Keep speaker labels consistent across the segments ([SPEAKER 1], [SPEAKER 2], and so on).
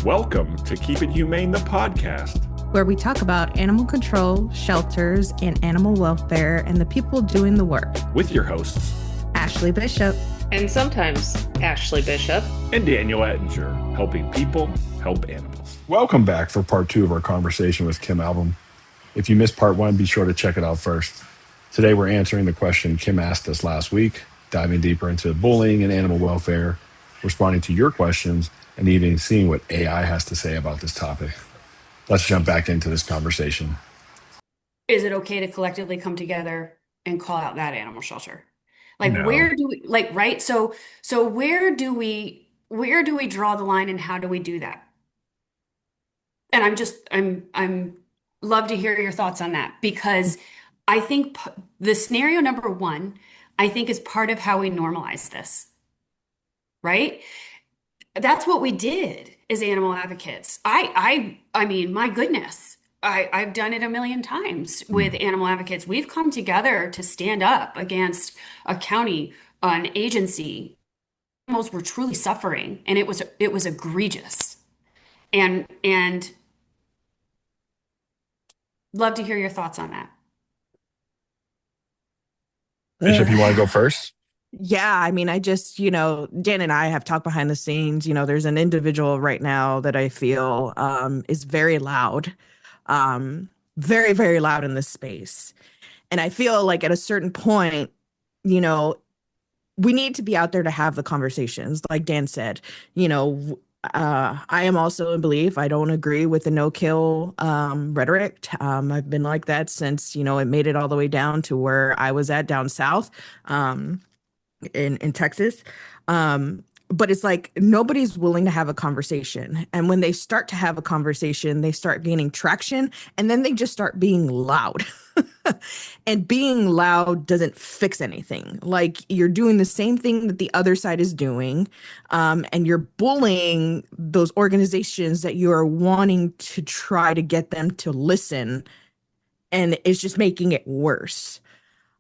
[SPEAKER 1] Welcome to Keep It Humane, the podcast,
[SPEAKER 2] where we talk about animal control, shelters, and animal welfare, and the people doing the work.
[SPEAKER 1] With your hosts,
[SPEAKER 2] Ashley Bishop.
[SPEAKER 3] And sometimes Ashley Bishop.
[SPEAKER 1] And Daniel Ettinger, helping people help animals.
[SPEAKER 4] Welcome back for part 2 of our conversation with Kim Alboum. If you missed part 1, be sure to check it out first. Today we're answering the question Kim asked us last week, diving deeper into bullying and animal welfare, responding to your questions, and even seeing what AI has to say about this topic. Let's jump back into this conversation.
[SPEAKER 5] Is it okay to collectively come together and call out that animal shelter? Like,
[SPEAKER 4] No.
[SPEAKER 5] where do we, like, right? So where do we draw the line, and how do we do that? And I'm love to hear your thoughts on that, because I think the scenario number one, I think, is part of how we normalize this, right? That's what we did as animal advocates. I mean, my goodness, I've done it a million times with animal advocates. We've come together to stand up against a county, an agency. Animals were truly suffering, and it was egregious. And love to hear your thoughts on that.
[SPEAKER 4] Bishop, you want to go first?
[SPEAKER 2] Yeah, I mean, Dan and I have talked behind the scenes. There's an individual right now that I feel is very loud, very, very loud in this space. And I feel like at a certain point, we need to be out there to have the conversations. Like Dan said, I am also in belief. I don't agree with the no-kill rhetoric. I've been like that since, it made it all the way down to where I was at down south. In Texas. But it's like nobody's willing to have a conversation. And when they start to have a conversation, they start gaining traction, and then they just start being loud. And being loud doesn't fix anything. Like, you're doing the same thing that the other side is doing, and you're bullying those organizations that you are wanting to try to get them to listen, and it's just making it worse.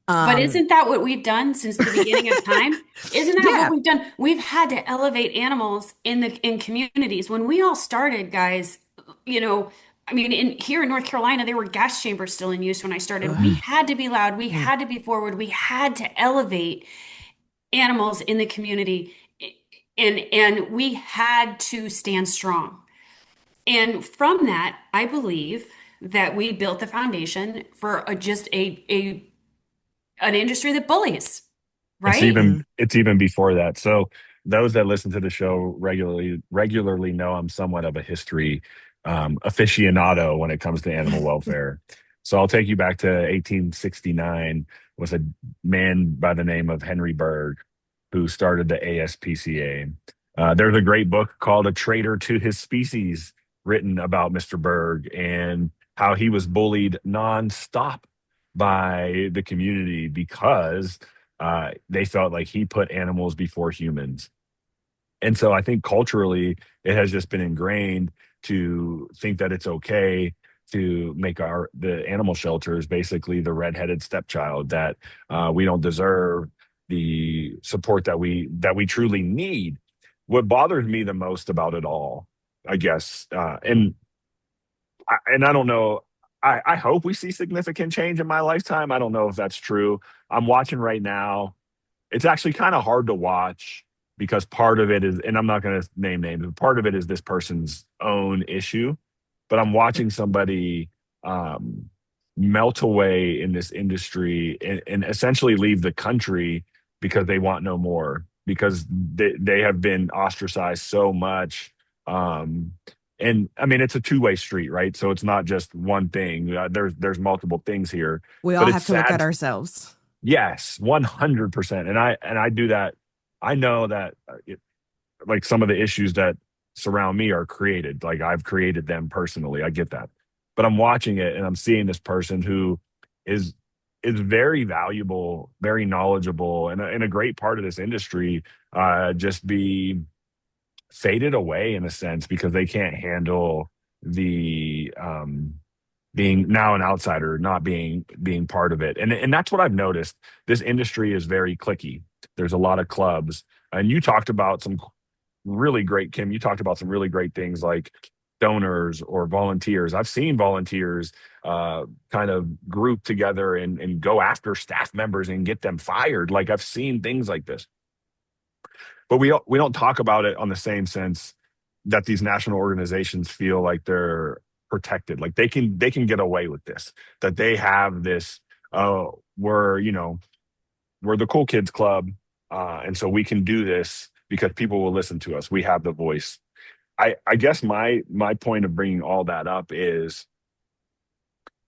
[SPEAKER 5] But isn't that what we've done since the beginning of time? Isn't that what we've done? We've had to elevate animals in communities. When we all started, guys, here in North Carolina, there were gas chambers still in use when I started. We had to be loud. We had to be forward. We had to elevate animals in the community, and we had to stand strong. And from that, I believe that we built the foundation for an industry that bullies, right?
[SPEAKER 4] It's even before that. So those that listen to the show regularly know I'm somewhat of a history aficionado when it comes to animal welfare. So I'll take you back to 1869 with a man by the name of Henry Berg, who started the ASPCA. There's a great book called A Traitor to His Species, written about Mr. Berg and how he was bullied nonstop by the community because they felt like he put animals before humans. And so I think culturally it has just been ingrained to think that it's okay to make the animal shelters basically the redheaded stepchild, that we don't deserve the support that we truly need. What bothers me the most about it all, I guess, and I don't know, I hope we see significant change in my lifetime. I don't know if that's true. I'm watching right now. It's actually kind of hard to watch because part of it is, and I'm not going to name names, but part of it is this person's own issue. But I'm watching somebody melt away in this industry and essentially leave the country because they want no more, because they have been ostracized so much. And I mean, it's a two-way street, right? So it's not just one thing. There's multiple things here.
[SPEAKER 2] We all have to look at ourselves.
[SPEAKER 4] Yes, 100%. And I do that. I know that like some of the issues that surround me are created. Like, I've created them personally. I get that. But I'm watching it and I'm seeing this person who is very valuable, very knowledgeable, and a great part of this industry just be faded away in a sense because they can't handle the being now an outsider, not being part of it. And that's what I've noticed. This industry is very cliquey. There's a lot of clubs, and you talked about some really great, Kim, you talked about some really great things like donors or volunteers. I've seen volunteers kind of group together and go after staff members and get them fired. Like I've seen things like this, but we don't talk about it on the same sense that these national organizations feel like they're protected, like they can get away with this, that they have this, we're, we're the cool kids club, and so we can do this because people will listen to us. We have the voice. I guess my point of bringing all that up is,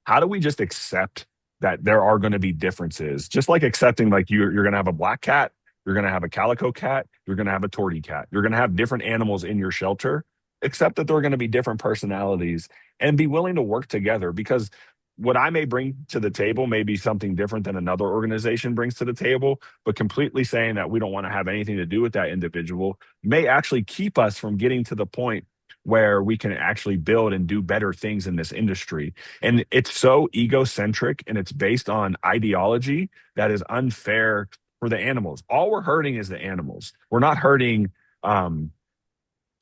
[SPEAKER 4] how do we just accept that there are going to be differences, just like accepting like you're going to have a black cat, you're going to have a calico cat, you're going to have a tortie cat, you're going to have different animals in your shelter, accept that there are going to be different personalities and be willing to work together, because what I may bring to the table may be something different than another organization brings to the table, but completely saying that we don't want to have anything to do with that individual may actually keep us from getting to the point where we can actually build and do better things in this industry. And it's so egocentric and it's based on ideology that is unfair for the animals. All we're hurting is the animals. We're not hurting,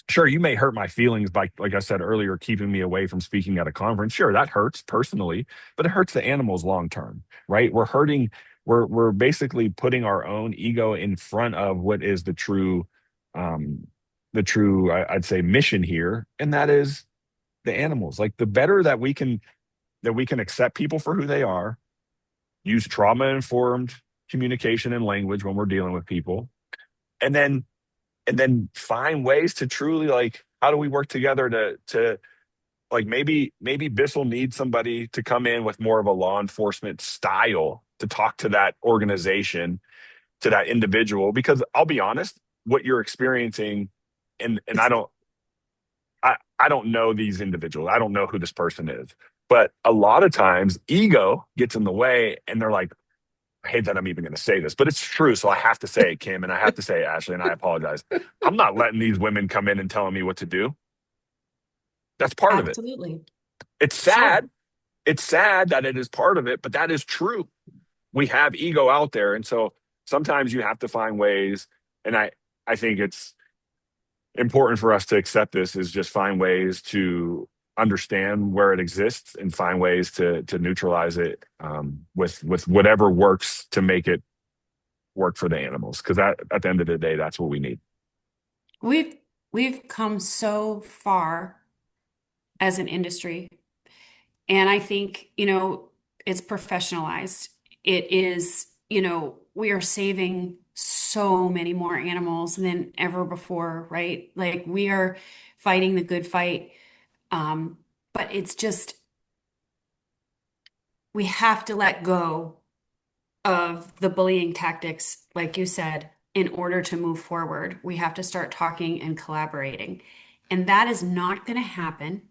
[SPEAKER 4] sure, you may hurt my feelings by, like I said earlier, keeping me away from speaking at a conference. Sure, that hurts personally, but it hurts the animals long term, right? We're hurting, we're basically putting our own ego in front of what is I'd say, mission here, and that is the animals. Like the better that we can accept people for who they are, use trauma informed communication and language when we're dealing with people, and then find ways to truly, like, how do we work together to like, maybe Bissell needs somebody to come in with more of a law enforcement style to talk to that organization, to that individual, because I'll be honest, what you're experiencing, and I don't know these individuals. I don't know who this person is. But a lot of times ego gets in the way and they're like, I hate that I'm even going to say this, but it's true. So I have to say it, Kim, and I have to say it, Ashley, and I apologize. I'm not letting these women come in and telling me what to do. That's part of it.
[SPEAKER 5] Absolutely.
[SPEAKER 4] It's sad. It's sad that it is part of it, but that is true. We have ego out there. And so sometimes you have to find ways. And I think it's important for us to accept this, is just find ways to understand where it exists and find ways to neutralize it, with whatever works to make it work for the animals. Because at the end of the day, that's what we need.
[SPEAKER 5] We've come so far as an industry, and I think, it's professionalized. It is, we are saving so many more animals than ever before, right? Like we are fighting the good fight. But it's just, we have to let go of the bullying tactics, like you said, in order to move forward. We have to start talking and collaborating. And that is not going to happen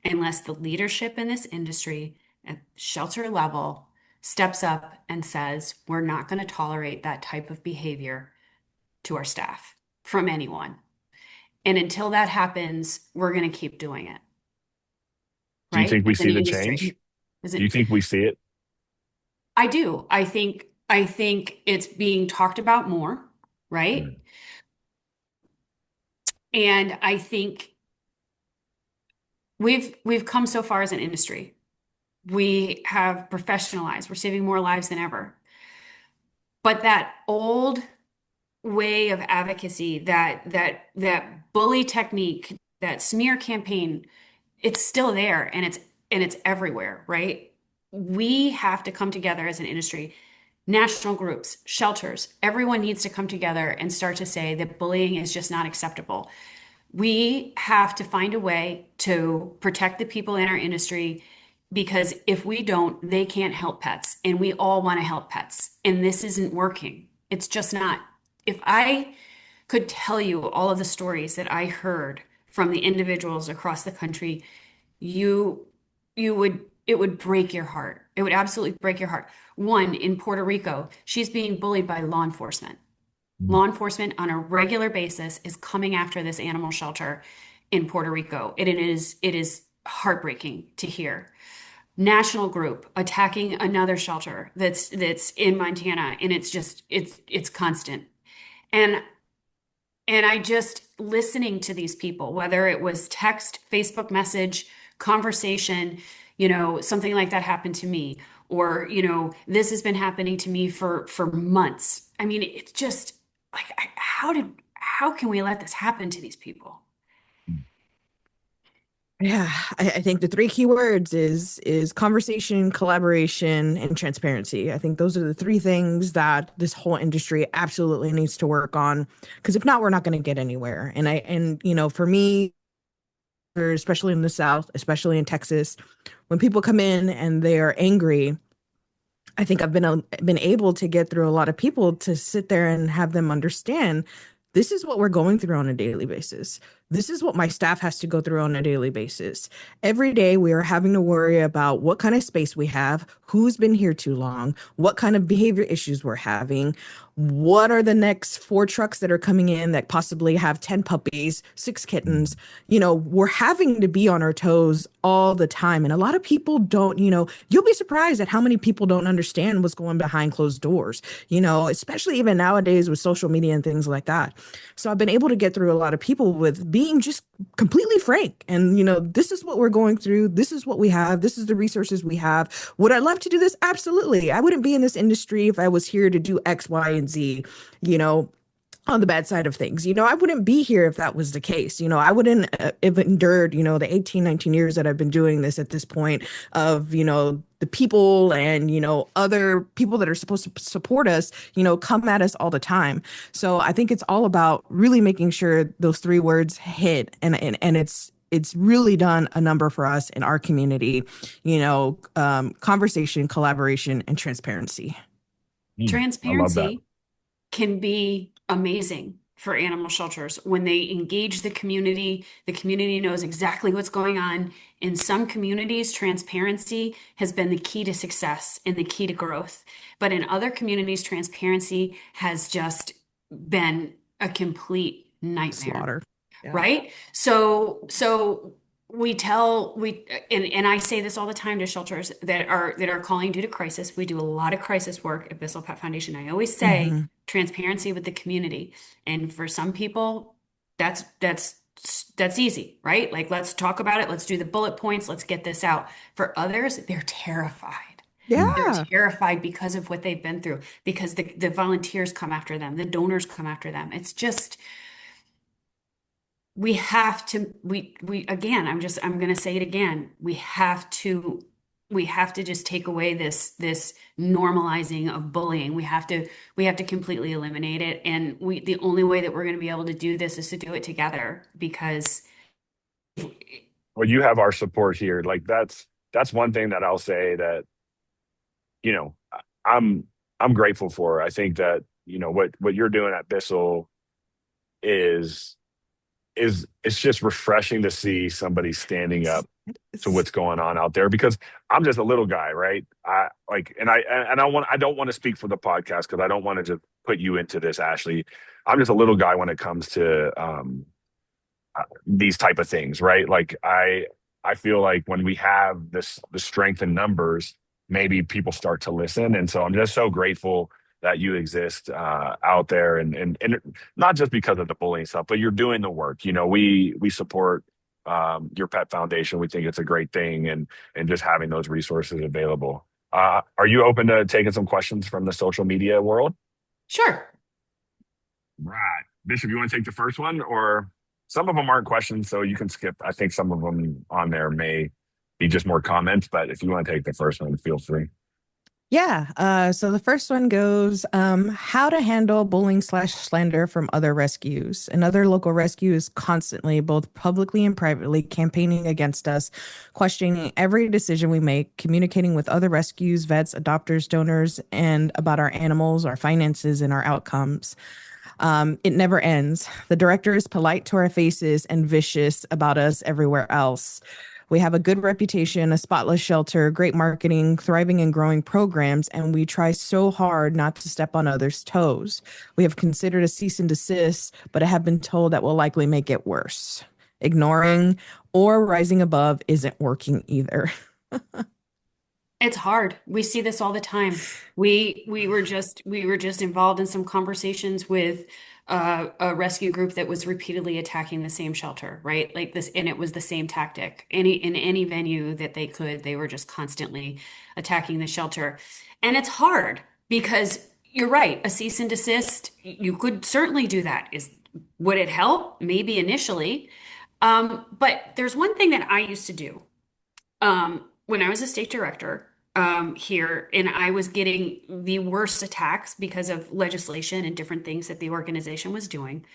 [SPEAKER 5] unless the leadership in this industry at shelter level steps up and says, we're not going to tolerate that type of behavior to our staff from anyone. And until that happens, we're going to keep doing it.
[SPEAKER 4] Do you
[SPEAKER 5] Right?
[SPEAKER 4] think we
[SPEAKER 5] As an
[SPEAKER 4] see the
[SPEAKER 5] industry.
[SPEAKER 4] change?
[SPEAKER 5] Is
[SPEAKER 4] Do you
[SPEAKER 5] it?
[SPEAKER 4] think we see it?
[SPEAKER 5] I do. I think it's being talked about more, right? And I think we've come so far as an industry. We have professionalized. We're saving more lives than ever. But that old way of advocacy, that bully technique, that smear campaign, it's still there, and it's everywhere, right? We have to come together as an industry, national groups, shelters, everyone needs to come together and start to say that bullying is just not acceptable. We have to find a way to protect the people in our industry, because if we don't, they can't help pets, and we all want to help pets, and this isn't working. It's just not. If I could tell you all of the stories that I heard from the individuals across the country, you would, it would break your heart. It would absolutely break your heart. One in Puerto Rico, she's being bullied by law enforcement. Law enforcement on a regular basis is coming after this animal shelter in Puerto Rico. It is heartbreaking to hear. National group attacking another shelter that's in Montana, and it's constant. And And I just listening to these people, whether it was text, Facebook message, conversation, something like that happened to me, or, this has been happening to me for months. I mean, it's just like, how can we let this happen to these people?
[SPEAKER 2] Yeah, I think the three key words is conversation, collaboration, and transparency. I think those are the three things that this whole industry absolutely needs to work on. Because if not, we're not going to get anywhere. And for me, especially in the South, especially in Texas, when people come in and they are angry, I think I've been able to get through a lot of people to sit there and have them understand this is what we're going through on a daily basis. This is what my staff has to go through on a daily basis. Every day we are having to worry about what kind of space we have, who's been here too long, what kind of behavior issues we're having, what are the next 4 trucks that are coming in that possibly have 10 puppies, 6 kittens. We're having to be on our toes all the time. And a lot of people don't, you'll be surprised at how many people don't understand what's going behind closed doors, especially even nowadays with social media and things like that. So I've been able to get through a lot of people with being just completely frank. And, this is what we're going through. This is what we have. This is the resources we have. Would I love to do this? Absolutely. I wouldn't be in this industry if I was here to do X, Y, and Z, on the bad side of things. I wouldn't be here if that was the case. I wouldn't have endured, the 18, 19 years that I've been doing this at this point of, the people and, other people that are supposed to support us, come at us all the time. So I think it's all about really making sure those 3 words hit and it's really done a number for us in our community, conversation, collaboration, and transparency.
[SPEAKER 4] I love that.
[SPEAKER 5] Transparency can be amazing for animal shelters when they engage the community. The community knows exactly what's going on. In some communities, transparency has been the key to success and the key to growth. But in other communities, transparency has just been a complete nightmare.
[SPEAKER 2] Slaughter. Yeah.
[SPEAKER 5] Right? So and I say this all the time to shelters that are calling due to crisis. We do a lot of crisis work at BISSELL Pet Foundation. I always say transparency with the community. And for some people, that's easy, right? Like, let's talk about it. Let's do the bullet points. Let's get this out. For others, they're terrified.
[SPEAKER 2] Yeah.
[SPEAKER 5] They're terrified because of what they've been through, because the volunteers come after them, the donors come after them. It's just, we have to, again, I'm going to say it again. We have to just take away this normalizing of bullying. We have to completely eliminate it. And the only way that we're going to be able to do this is to do it together, because
[SPEAKER 4] well, you have our support here. Like, that's one thing that I'll say that, I'm grateful for. I think that, what you're doing at Bissell is it's just refreshing to see somebody standing up to what's going on out there, because I'm just a little guy, right? I don't want to speak for the podcast, because I don't want to just put you into this, Ashley. I'm just a little guy when it comes to these type of things, right? Like, I feel like when we have the strength in numbers, maybe people start to listen. And so I'm just so grateful that you exist out there, and not just because of the bullying stuff, but you're doing the work. We support your pet foundation. We think it's a great thing, and just having those resources available. Are you open to taking some questions from the social media world?
[SPEAKER 5] Sure.
[SPEAKER 4] Right. Bishop, you want to take the first one? Or some of them aren't questions, so you can skip. I think some of them on there may be just more comments, but if you want to take the first one, feel free.
[SPEAKER 2] Yeah. So the first one goes, how to handle bullying/slander from other rescues. Another local rescue is constantly, both publicly and privately, campaigning against us, questioning every decision we make, communicating with other rescues, vets, adopters, donors, and about our animals, our finances, and our outcomes. It never ends. The director is polite to our faces and vicious about us everywhere else. We have a good reputation, a spotless shelter, great marketing, thriving and growing programs, and we try so hard not to step on others' toes. We have considered a cease and desist, but I have been told that will likely make it worse. Ignoring or rising above isn't working either.
[SPEAKER 5] It's hard. We see this all the time. We were just involved in some conversations with a rescue group that was repeatedly attacking the same shelter, right? Like this, and it was the same tactic. In any venue that they could, they were just constantly attacking the shelter. And it's hard because you're right, a cease and desist, you could certainly do that. Would it help? Maybe initially. But there's one thing that I used to do when I was a state director here, and I was getting the worst attacks because of legislation and different things that the organization was doing.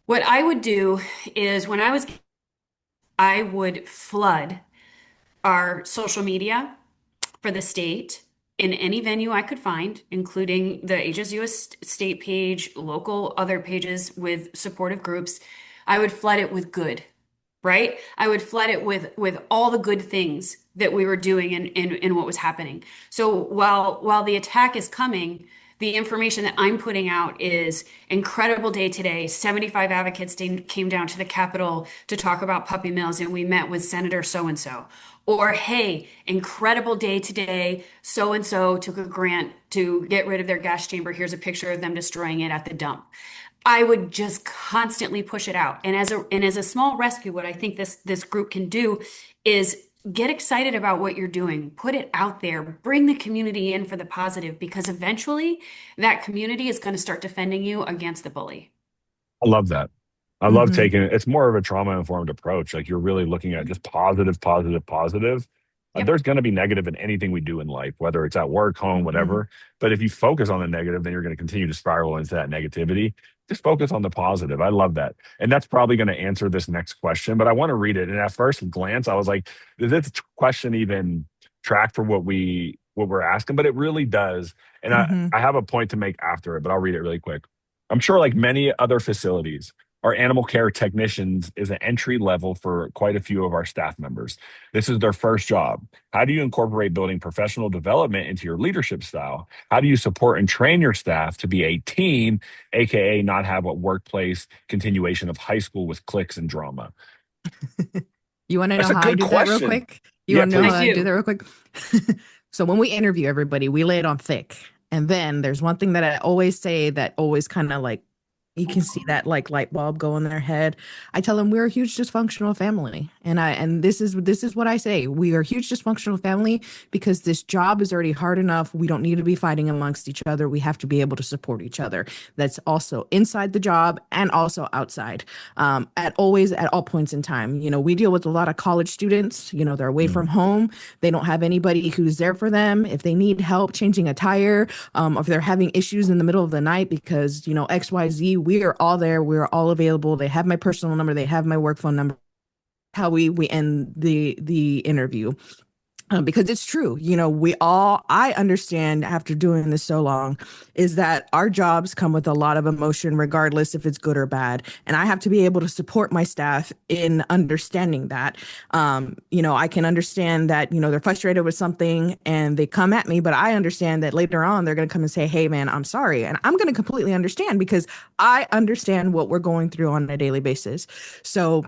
[SPEAKER 5] What I would do is I would flood our social media for the state in any venue I could find, including the HSUS state page, local other pages with supportive groups. I would flood it with good, right? I would flood it with all the good things that we were doing and what was happening. So while the attack is coming, the information that I'm putting out is incredible day today. 75 advocates came down to the Capitol to talk about puppy mills, and we met with Senator so and so. Or, hey, incredible day today. So and so took a grant to get rid of their gas chamber. Here's a picture of them destroying it at the dump. I would just constantly push it out. And as a small rescue, what I think this group can do is get excited about what you're doing, put it out there, bring the community in for the positive, because eventually that community is going to start defending you against the bully.
[SPEAKER 4] I love that. I love
[SPEAKER 2] Mhm.
[SPEAKER 4] taking it's more of a trauma informed approach. Like you're really looking at just positive, positive, positive.
[SPEAKER 5] Yep.
[SPEAKER 4] There's going to be negative in anything we do in life, whether it's at work, home,
[SPEAKER 2] Mhm.
[SPEAKER 4] whatever. But if you focus on the negative, then you're going to continue to spiral into that negativity. Just focus on the positive. I love that. And that's probably going to answer this next question, but I want to read it. And at first glance, I was like, does this question even track for what we're asking? But it really does. And
[SPEAKER 2] Mhm.
[SPEAKER 4] I have a point to make after it, but I'll read it really quick. I'm sure like many other facilities, our animal care technicians is an entry level for quite a few of our staff members. This is their first job. How do you incorporate building professional development into your leadership style? How do you support and train your staff to be a team, aka not have a workplace continuation of high school with cliques and drama?
[SPEAKER 2] You want to know
[SPEAKER 4] That's a
[SPEAKER 2] how I
[SPEAKER 4] good
[SPEAKER 2] do that real
[SPEAKER 4] question.
[SPEAKER 2] quick? You
[SPEAKER 4] Yeah,
[SPEAKER 2] want to know
[SPEAKER 5] I
[SPEAKER 2] how
[SPEAKER 4] please.
[SPEAKER 2] I do
[SPEAKER 5] do.
[SPEAKER 2] that real quick? So when we interview everybody, we lay it on thick. And then there's one thing that I always say that always kind of like you can see that like light bulb go in their head. I tell them we're a huge dysfunctional family. And this is what I say. We are a huge dysfunctional family because this job is already hard enough. We don't need to be fighting amongst each other. We have to be able to support each other. That's also inside the job and also outside. At all points in time. We deal with a lot of college students. They're away
[SPEAKER 4] Mm.
[SPEAKER 2] from home. They don't have anybody who's there for them. If they need help changing a tire, if they're having issues in the middle of the night because, XYZ, we are all there. We're all available. They have my personal number. They have my work phone number. How we end the interview. Because it's true, I understand after doing this so long, is that our jobs come with a lot of emotion, regardless if it's good or bad. And I have to be able to support my staff in understanding that. I can understand that, they're frustrated with something and they come at me, but I understand that later on they're going to come and say, hey, man, I'm sorry. And I'm going to completely understand because I understand what we're going through on a daily basis. So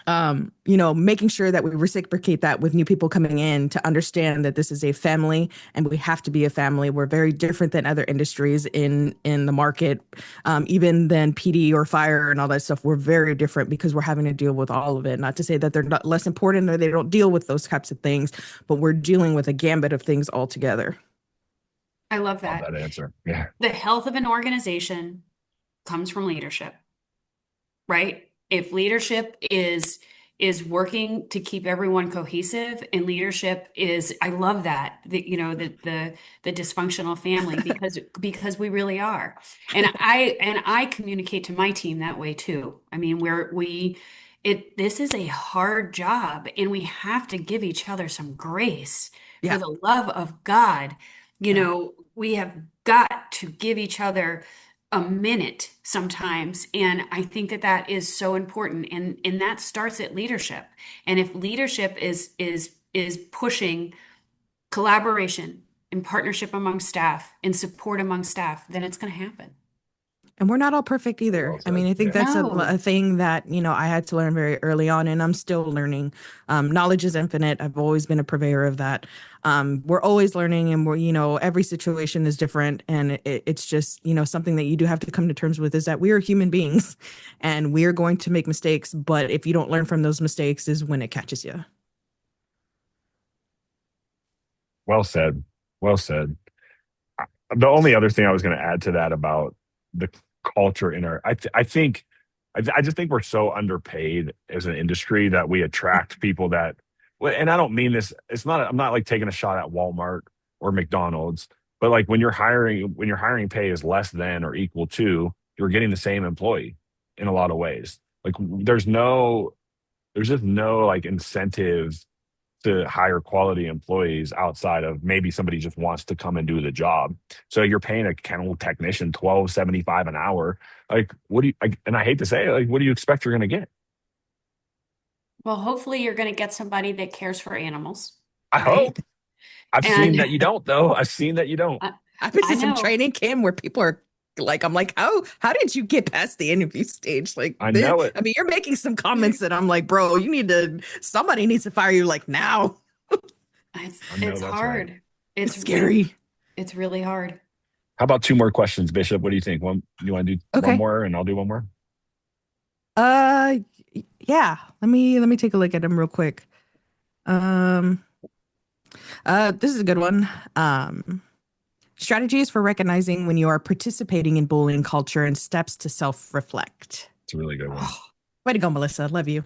[SPEAKER 2] making sure that we reciprocate that with new people coming in to understand that this is a family and we have to be a family. We're very different than other industries in the market, even than PD or fire and all that stuff. We're very different because we're having to deal with all of it. Not to say that they're not less important or they don't deal with those types of things, but we're dealing with a gambit of things altogether.
[SPEAKER 5] I love
[SPEAKER 4] Love
[SPEAKER 5] that.
[SPEAKER 4] that answer. Yeah.
[SPEAKER 5] The health of an organization comes from leadership, right? If leadership is working to keep everyone cohesive, and leadership is, I love that, the dysfunctional family, because we really are. And I communicate to my team that way too. I mean, this is a hard job, and we have to give each other some grace. For
[SPEAKER 2] Yeah.
[SPEAKER 5] the love of God,
[SPEAKER 2] Yeah.
[SPEAKER 5] we have got to give each other a minute sometimes. And I think that is so important. And that starts at leadership. And if leadership is pushing collaboration and partnership among staff and support among staff, then it's going to happen.
[SPEAKER 2] And we're not all perfect either.
[SPEAKER 4] Well
[SPEAKER 2] I mean,
[SPEAKER 4] said.
[SPEAKER 2] I think
[SPEAKER 4] Yeah.
[SPEAKER 2] that's
[SPEAKER 5] No.
[SPEAKER 2] a thing that, I had to learn very early on, and I'm still learning. Knowledge is infinite. I've always been a purveyor of that. We're always learning, and every situation is different. And it's just, something that you do have to come to terms with, is that we are human beings and we're going to make mistakes. But if you don't learn from those mistakes is when it catches you.
[SPEAKER 4] Well said. Well said. The only other thing I was going to add to that about the culture in our, I just think we're so underpaid as an industry that we attract people that, well, and I don't mean this, I'm not like taking a shot at Walmart or McDonald's, but like when you're hiring pay is less than or equal to, you're getting the same employee in a lot of ways. Like there's just no like incentive to hire quality employees outside of maybe somebody just wants to come and do the job. So you're paying a kennel technician $12.75 an hour. Like, and I hate to say it, like, what do you expect you're going to get?
[SPEAKER 5] Well, hopefully you're going to get somebody that cares for animals,
[SPEAKER 4] I
[SPEAKER 5] right?
[SPEAKER 4] hope. I've
[SPEAKER 5] And
[SPEAKER 4] seen that you don't, though. I've seen that you don't.
[SPEAKER 2] I've been
[SPEAKER 5] I
[SPEAKER 2] to some
[SPEAKER 5] know.
[SPEAKER 2] training, Kim, where people are like, I'm like, how did you get past the interview stage? Like,
[SPEAKER 4] I know it.
[SPEAKER 2] I mean, you're making some comments that I'm like, bro, somebody needs to fire you like now.
[SPEAKER 5] It's
[SPEAKER 4] that's
[SPEAKER 5] hard.
[SPEAKER 4] right.
[SPEAKER 2] It's scary.
[SPEAKER 5] It's really hard.
[SPEAKER 4] How about 2 more questions, Bishop? What do you think? You want to do
[SPEAKER 2] Okay.
[SPEAKER 4] one more and I'll do one more?
[SPEAKER 2] Yeah. Let me take a look at them real quick. This is a good one. Strategies for recognizing when you are participating in bullying culture and steps to self-reflect.
[SPEAKER 4] It's a really good one.
[SPEAKER 2] Way to go, Melissa. Love you.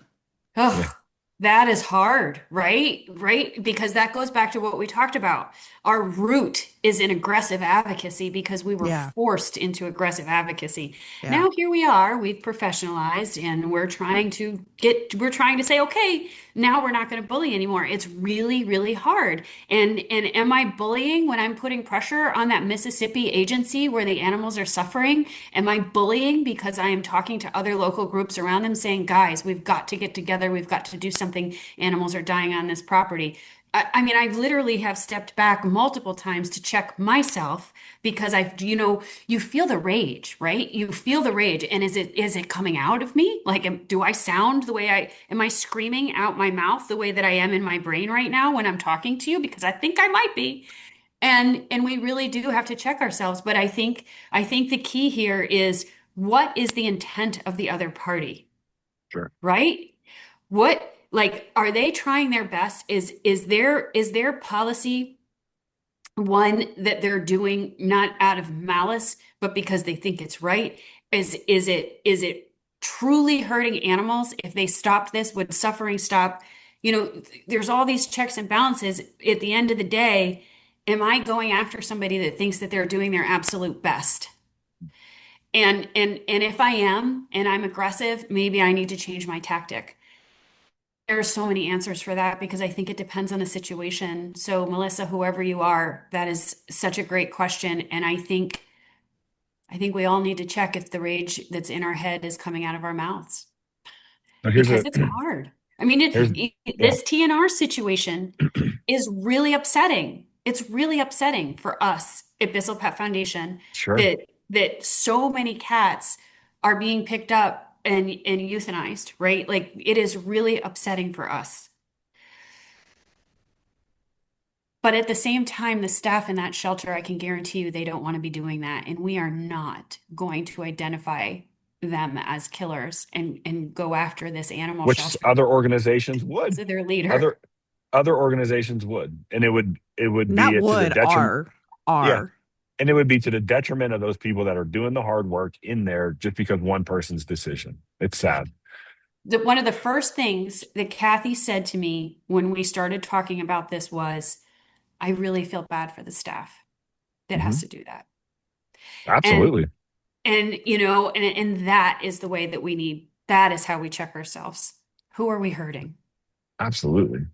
[SPEAKER 5] Oh,
[SPEAKER 4] Yeah.
[SPEAKER 5] that is hard, right? Right? Because that goes back to what we talked about. Our root is in aggressive advocacy because we were
[SPEAKER 2] Yeah.
[SPEAKER 5] forced into aggressive advocacy.
[SPEAKER 2] Yeah.
[SPEAKER 5] Now here we are, we've professionalized and we're trying to say, okay, now we're not going to bully anymore. It's really, really hard. And am I bullying when I'm putting pressure on that Mississippi agency where the animals are suffering? Am I bullying because I am talking to other local groups around them saying, guys, we've got to get together, we've got to do something. Animals are dying on this property. I mean, I literally have stepped back multiple times to check myself because you feel the rage, right? You feel the rage. And is it coming out of me? Like, do I sound the way am I screaming out my mouth the way that I am in my brain right now when I'm talking to you? Because I think I might be. And we really do have to check ourselves. But I think the key here is, what is the intent of the other party?
[SPEAKER 4] Sure.
[SPEAKER 5] Right? Are they trying their best? Is their policy one that they're doing not out of malice, but because they think it's right? Is it truly hurting animals? If they stopped this, would suffering stop? There's all these checks and balances. At the end of the day, am I going after somebody that thinks that they're doing their absolute best? And if I am, and I'm aggressive, maybe I need to change my tactic. There are so many answers for that because I think it depends on the situation. So, Melissa, whoever you are, that is such a great question. And I think we all need to check if the rage that's in our head is coming out of our mouths because it's hard. I mean, this TNR situation is really upsetting. It's really upsetting for us at BISSELL Pet Foundation.
[SPEAKER 4] Sure.
[SPEAKER 5] That so many cats are being picked up and euthanized, right? Like, it is really upsetting for us. But at the same time, the staff in that shelter, I can guarantee you they don't want to be doing that. And we are not going to identify them as killers and go after this animal
[SPEAKER 4] Which
[SPEAKER 5] shelter.
[SPEAKER 4] other organizations would.
[SPEAKER 5] So their leader.
[SPEAKER 4] Other organizations would. And it would
[SPEAKER 2] Not
[SPEAKER 4] be to the detriment.
[SPEAKER 2] are.
[SPEAKER 4] Yeah. And it would be to the detriment of those people that are doing the hard work in there just because one person's decision. It's sad.
[SPEAKER 5] One of the first things that Kathy said to me when we started talking about this was, I really feel bad for the staff that has to do that.
[SPEAKER 4] Absolutely.
[SPEAKER 5] And that is the way that that is how we check ourselves. Who are we hurting?
[SPEAKER 4] Absolutely.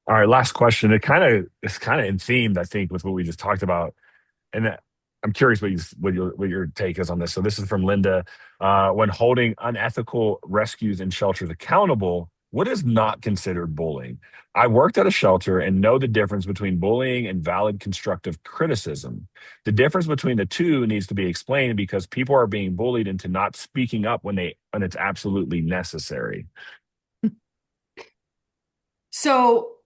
[SPEAKER 4] All right, last question. It's kind of in theme, I think, with what we just talked about. And I'm curious what your take is on this. So this is from Linda. When holding unethical rescues and shelters accountable, What is not considered bullying? I worked at a shelter and know the difference between bullying and valid constructive criticism. The difference between the two needs to be explained because people are being bullied into not speaking up when it's absolutely necessary.
[SPEAKER 5] So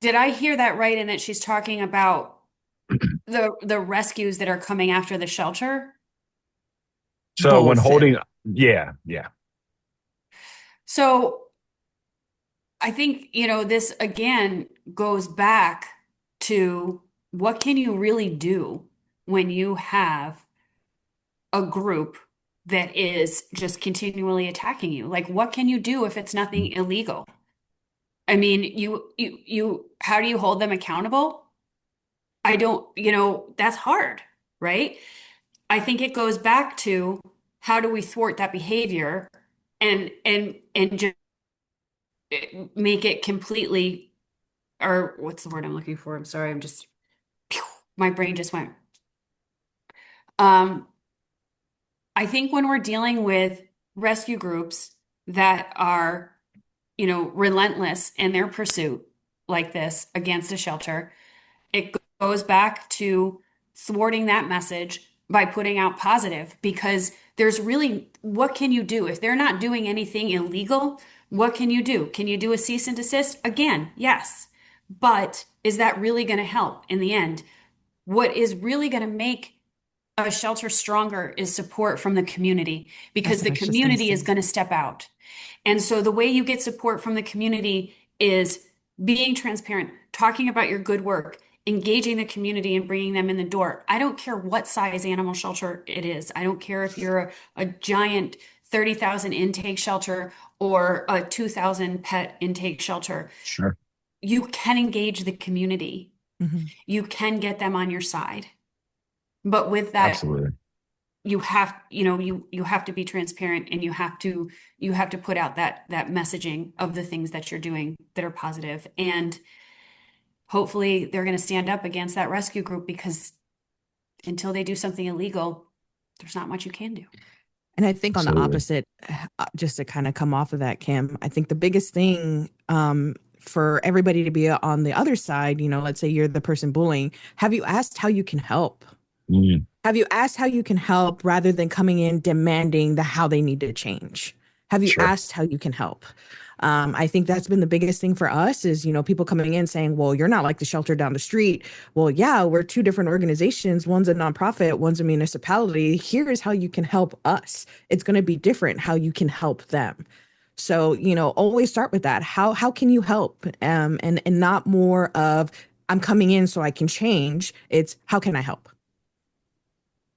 [SPEAKER 5] did I hear that right in that she's talking about the rescues that are coming after the shelter?
[SPEAKER 4] So when
[SPEAKER 2] Both.
[SPEAKER 4] holding, yeah.
[SPEAKER 5] So I think, this again goes back to what can you really do when you have a group that is just continually attacking you? Like, what can you do if it's nothing illegal? I mean, how do you hold them accountable? I don't, that's hard, right? I think it goes back to how do we thwart that behavior and just make it completely, or what's the word I'm looking for? I'm sorry, my brain just went. I think when we're dealing with rescue groups that are, relentless in their pursuit like this against a shelter, it goes back to thwarting that message by putting out positive, because there's really, what can you do? If they're not doing anything illegal, what can you do? Can you do a cease and desist? Again, yes. But is that really going to help in the end? What is really going to make a shelter stronger is support from the community, because
[SPEAKER 2] That's what
[SPEAKER 5] the
[SPEAKER 2] I was just gonna
[SPEAKER 5] community is
[SPEAKER 2] say.
[SPEAKER 5] going to step out. And so the way you get support from the community is being transparent, talking about your good work, engaging the community and bringing them in the door. I don't care what size animal shelter it is. I don't care if you're a giant 30,000 intake shelter or a 2,000 pet intake shelter.
[SPEAKER 4] Sure.
[SPEAKER 5] You can engage the community.
[SPEAKER 2] Mhm.
[SPEAKER 5] You can get them on your side. But with that,
[SPEAKER 4] Absolutely.
[SPEAKER 5] you have, you have to be transparent, and you have to put out that messaging of the things that you're doing that are positive. And hopefully they're going to stand up against that rescue group, because until they do something illegal, there's not much you can do.
[SPEAKER 2] And I think on the
[SPEAKER 4] Absolutely.
[SPEAKER 2] opposite, just to kind of come off of that, Kim, I think the biggest thing for everybody to be on the other side, let's say you're the person bullying, have you asked how you can help?
[SPEAKER 4] Mm,
[SPEAKER 2] Have you asked how you can help rather than coming in demanding how they need to change? Have you
[SPEAKER 4] sure.
[SPEAKER 2] asked how you can help? I think that's been the biggest thing for us is, people coming in saying, well, you're not like the shelter down the street. Well, yeah, we're two different organizations. One's a nonprofit, one's a municipality. Here's how you can help us. It's going to be different how you can help them. So, always start with that. How can you help? And not more of I'm coming in so I can change. It's how can I help?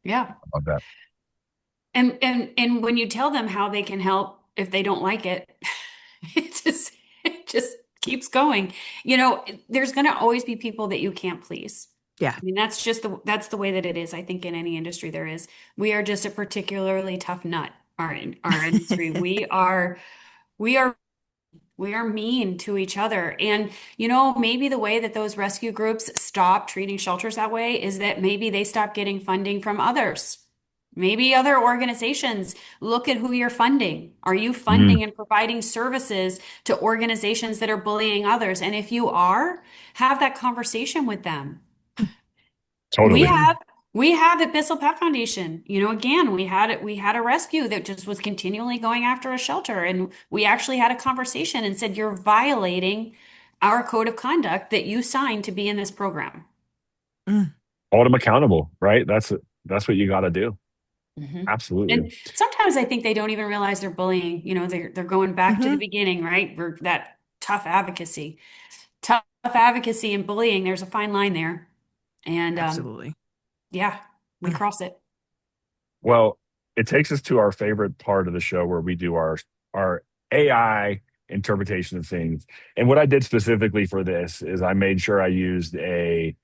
[SPEAKER 5] Yeah.
[SPEAKER 4] Love that.
[SPEAKER 5] And when you tell them how they can help, if they don't like it, it just keeps going. There's going to always be people that you can't please.
[SPEAKER 2] Yeah.
[SPEAKER 5] I mean, that's the way that it is. I think in any industry there is. We are just a particularly tough nut. Our industry. We are mean to each other. And, maybe the way that those rescue groups stop treating shelters that way is that maybe they stop getting funding from others. Maybe other organizations look at who you're funding. Are you funding and providing services to organizations that are bullying others? And if you are, have that conversation with them. We
[SPEAKER 4] Totally.
[SPEAKER 5] have we have at BISSELL Pet Foundation, again, we had a rescue that just was continually going after a shelter, and we actually had a conversation and said, you're violating our code of conduct that you signed to be in this program.
[SPEAKER 2] Mm.
[SPEAKER 4] Hold them accountable, right? That's what you got to do.
[SPEAKER 5] Mhm.
[SPEAKER 4] Absolutely.
[SPEAKER 5] And sometimes I think they don't even realize they're bullying. They're going back to the
[SPEAKER 2] Mhm.
[SPEAKER 5] beginning, right? Where that tough advocacy and bullying. There's a fine line there, and
[SPEAKER 2] Absolutely.
[SPEAKER 5] yeah, we
[SPEAKER 2] Mm.
[SPEAKER 5] cross it.
[SPEAKER 4] Well, it takes us to our favorite part of the show where we do our AI interpretation of things. And what I did specifically for this is I made sure I used a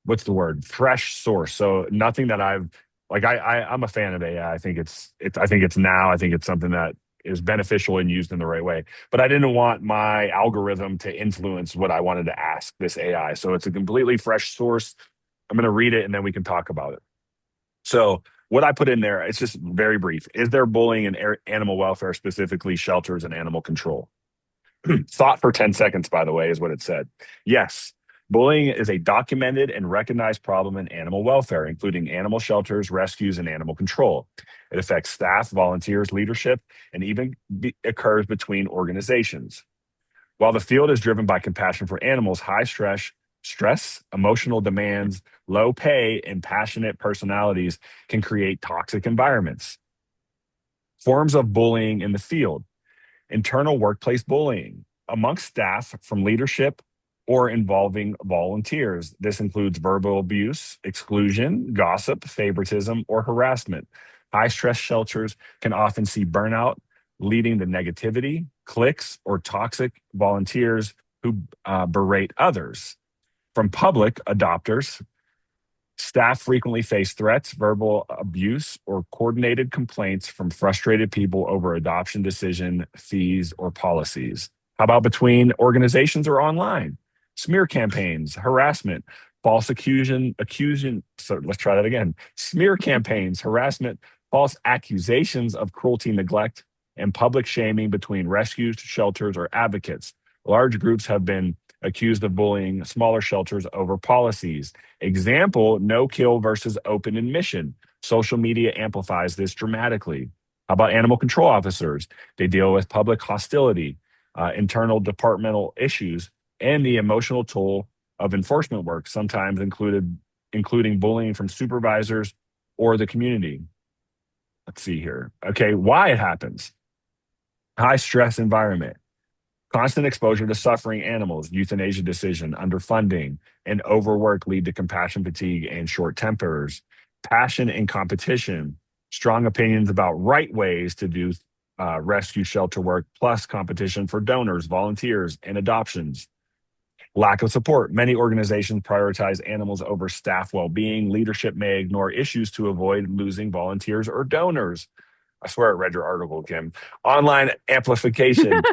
[SPEAKER 4] what's the word? Fresh source. So nothing that I've like I'm a fan of AI. I think I think it's something that is beneficial and used in the right way. But I didn't want my algorithm to influence what I wanted to ask this AI. So it's a completely fresh source. I'm going to read it and then we can talk about it. So what I put in there, it's just very brief. Is there bullying in animal welfare, specifically shelters and animal control? Thought for 10 seconds, by the way, is what it said. Yes, bullying is a documented and recognized problem in animal welfare, including animal shelters, rescues, and animal control. It affects staff, volunteers, leadership, and even occurs between organizations. While the field is driven by compassion for animals, high stress, emotional demands, low pay, and passionate personalities can create toxic environments. Forms of bullying in the field: internal workplace bullying amongst staff from leadership or involving volunteers. This includes verbal abuse, exclusion, gossip, favoritism, or harassment. High stress shelters can often see burnout, leading to negativity, cliques, or toxic volunteers who berate others. From public adopters, staff frequently face threats, verbal abuse, or coordinated complaints from frustrated people over adoption decision, fees, or policies. How about between organizations or online? Smear campaigns, harassment, false accusation. So let's try that again. Smear campaigns, harassment, false accusations of cruelty, neglect, and public shaming between rescues, shelters, or advocates. Large groups have been accused of bullying smaller shelters over policies. Example, no kill versus open admission. Social media amplifies this dramatically. How about animal control officers? They deal with public hostility, internal departmental issues, and the emotional toll of enforcement work, sometimes including bullying from supervisors or the community. Let's see here. Okay, why it happens. High stress environment. Constant exposure to suffering animals, euthanasia decision, underfunding, and overwork lead to compassion fatigue and short tempers. Passion and competition, strong opinions about right ways to do rescue shelter work, plus competition for donors, volunteers, and adoptions. Lack of support. Many organizations prioritize animals over staff well-being. Leadership may ignore issues to avoid losing volunteers or donors. I swear I read your article, Kim. Online amplification.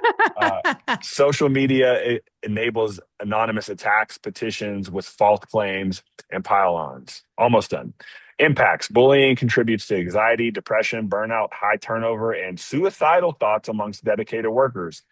[SPEAKER 4] Social media enables anonymous attacks, petitions with false claims, and pile-ons. Almost done. Impacts. Bullying contributes to anxiety, depression, burnout, high turnover, and suicidal thoughts amongst dedicated workers.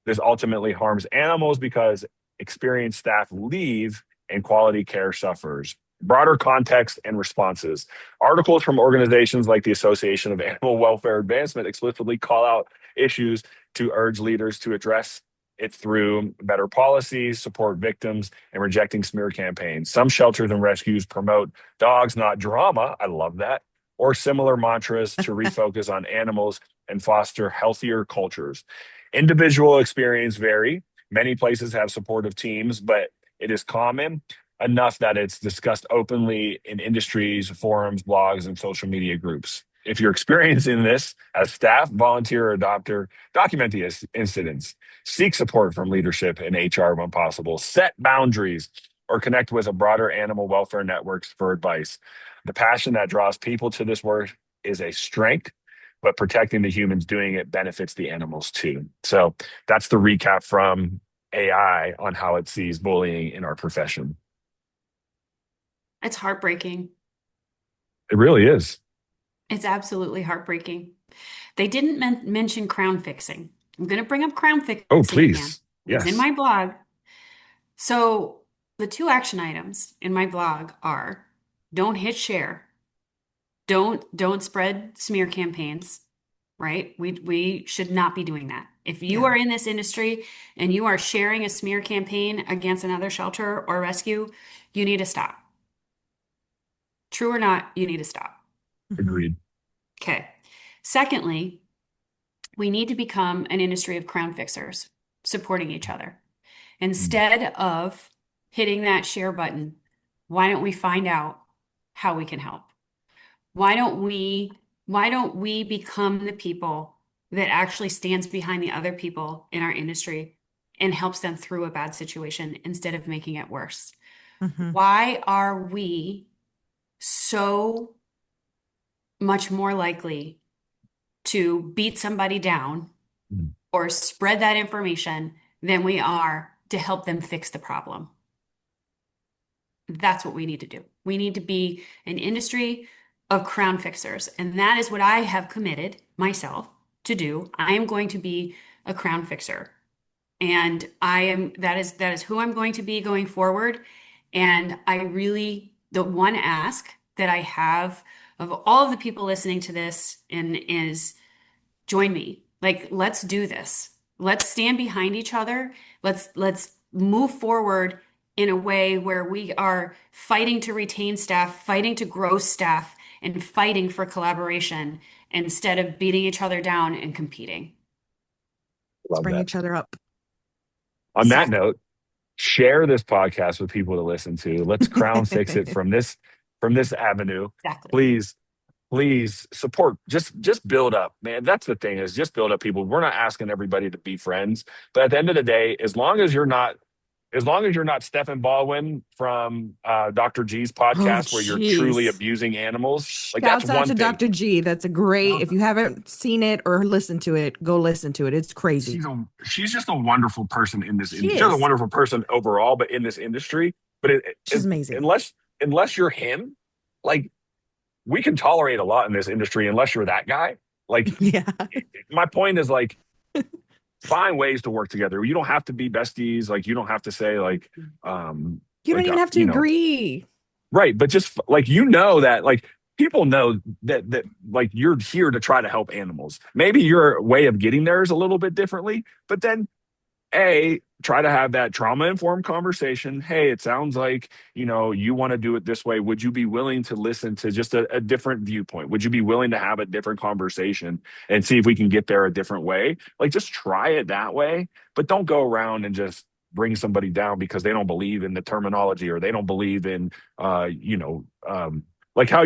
[SPEAKER 4] This ultimately harms animals because experienced staff leave and quality care suffers. Broader context and responses. Articles from organizations like the Association of Animal Welfare Advancement explicitly call out issues to urge leaders to address it through better policies, support victims, and rejecting smear campaigns. Some shelters and rescues promote dogs, not drama. I love that. Or similar mantras to refocus on animals and foster healthier cultures. Individual experience vary. Many places have supportive teams, but it is common enough that it's discussed openly in industries, forums, blogs, and social media groups. If you're experiencing this as staff, volunteer, or adopter, document the incidents. Seek support from leadership and HR when possible. Set boundaries or connect with a broader animal welfare networks for advice. The passion that draws people to this work is a strength, but protecting the humans doing it benefits the animals too. So that's the recap from AI on how it sees bullying in our profession.
[SPEAKER 5] It's heartbreaking.
[SPEAKER 4] It really is.
[SPEAKER 5] It's absolutely heartbreaking. They didn't mention crown fixing. I'm going to bring up crown fixing
[SPEAKER 4] Oh,
[SPEAKER 5] again.
[SPEAKER 4] please.
[SPEAKER 5] It's in
[SPEAKER 4] Yes.
[SPEAKER 5] my blog. So the 2 action items in my blog are: don't hit share. Don't spread smear campaigns, right? We should not be doing that. If you
[SPEAKER 2] Yeah.
[SPEAKER 5] are in this industry and you are sharing a smear campaign against another shelter or rescue, you need to stop. True or not, you need to stop.
[SPEAKER 4] Agreed.
[SPEAKER 5] Okay. Secondly, we need to become an industry of crown fixers, supporting each other. Instead of hitting that share button, why don't we find out how we can help? Why don't we become the people that actually stands behind the other people in our industry and helps them through a bad situation instead of making it worse?
[SPEAKER 2] Mhm.
[SPEAKER 5] Why are we so much more likely to beat somebody down
[SPEAKER 4] Mm.
[SPEAKER 5] or spread that information than we are to help them fix the problem? That's what we need to do. We need to be an industry of crown fixers. And that is what I have committed myself to do. I am going to be a crown fixer. And that is who I'm going to be going forward. And I really, the one ask that I have of all of the people listening to this and is join me. Like, let's do this. Let's stand behind each other. Let's move forward in a way where we are fighting to retain staff, fighting to grow staff, and fighting for collaboration instead of beating each other down and competing.
[SPEAKER 2] Let's
[SPEAKER 4] Love
[SPEAKER 2] bring
[SPEAKER 4] that.
[SPEAKER 2] each other up.
[SPEAKER 4] On that note, share this podcast with people to listen to. Let's crown fix it from this avenue.
[SPEAKER 5] Exactly.
[SPEAKER 4] Please support. Just build up, man. That's the thing, is just build up people. We're not asking everybody to be friends, but at the end of the day, as long as you're not Stephen Baldwin from Dr. G's podcast, where you're truly abusing animals, like, that's
[SPEAKER 2] Shouts out
[SPEAKER 4] one
[SPEAKER 2] to
[SPEAKER 4] thing.
[SPEAKER 2] Dr. G. That's a great, if you haven't seen it or listened to it, go listen to it. It's crazy.
[SPEAKER 4] She's just a wonderful person in this.
[SPEAKER 2] She
[SPEAKER 4] She's
[SPEAKER 2] is.
[SPEAKER 4] a wonderful person overall, but in this industry,
[SPEAKER 2] She's amazing.
[SPEAKER 4] Unless you're him, like, we can tolerate a lot in this industry unless you're that guy. Like,
[SPEAKER 2] Yeah.
[SPEAKER 4] my point is, like, find ways to work together. You don't have to be besties. Like, you don't have to say, like,
[SPEAKER 2] You don't even have to
[SPEAKER 4] you know,
[SPEAKER 2] agree.
[SPEAKER 4] right. But just, like, that, like, people know that like, you're here to try to help animals. Maybe your way of getting there is a little bit differently, but then try to have that trauma-informed conversation. Hey, it sounds like, you want to do it this way. Would you be willing to listen to just a different viewpoint? Would you be willing to have a different conversation and see if we can get there a different way? Like, just try it that way, but don't go around and just bring somebody down because they don't believe in the terminology, or they don't believe in, like how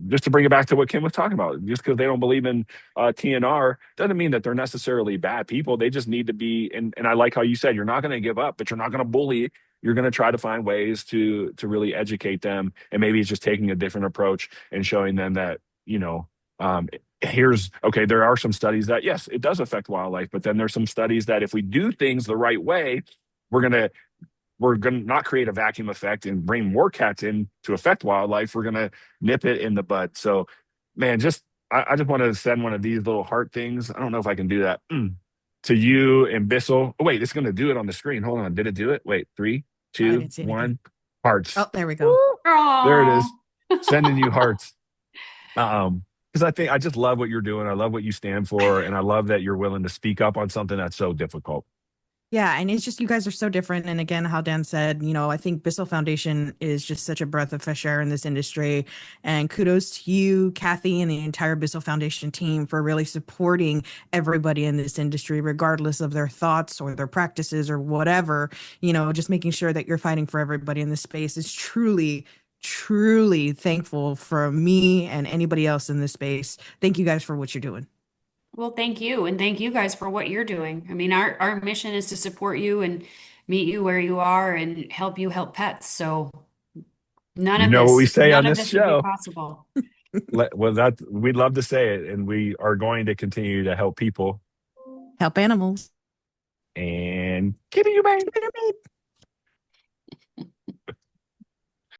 [SPEAKER 4] just to bring it back to what Kim was talking about, just because they don't believe in TNR doesn't mean that they're necessarily bad people. They just need to be, and I like how you said, you're not going to give up, but you're not going to bully. You're going to try to find ways to really educate them. And maybe it's just taking a different approach and showing them that, there are some studies that, yes, it does affect wildlife, but then there's some studies that if we do things the right way, we're going to not create a vacuum effect and bring more cats in to affect wildlife. We're going to nip it in the bud. So, man, I just want to send one of these little heart things. I don't know if I can do that to you and Bissell. Oh, wait, it's going to do it on the screen. Hold on. Did it do it? Wait, 3, 2, 1. Hearts.
[SPEAKER 2] Oh, there we go.
[SPEAKER 4] There it is. Sending you hearts. Because I just love what you're doing. I love what you stand for. And I love that you're willing to speak up on something that's so difficult.
[SPEAKER 2] Yeah, and it's just, you guys are so different. And again, how Dan said, I think BISSELL Foundation is just such a breath of fresh air in this industry. And kudos to you, Kathy, and the entire BISSELL Foundation team for really supporting everybody in this industry, regardless of their thoughts or their practices or whatever. Just making sure that you're fighting for everybody in this space is truly thankful for me and anybody else in this space. Thank you guys for what you're doing.
[SPEAKER 5] Well, thank you. And thank you guys for what you're doing. I mean, our mission is to support you and meet you where you are and help you help pets. So none of
[SPEAKER 4] what we
[SPEAKER 5] this,
[SPEAKER 4] say
[SPEAKER 5] none
[SPEAKER 4] on
[SPEAKER 5] of
[SPEAKER 4] this
[SPEAKER 5] this would be
[SPEAKER 4] show.
[SPEAKER 5] possible.
[SPEAKER 4] Well, we'd love to say it, and we are going to continue to help people.
[SPEAKER 2] Help animals.
[SPEAKER 4] And kitty, you babe.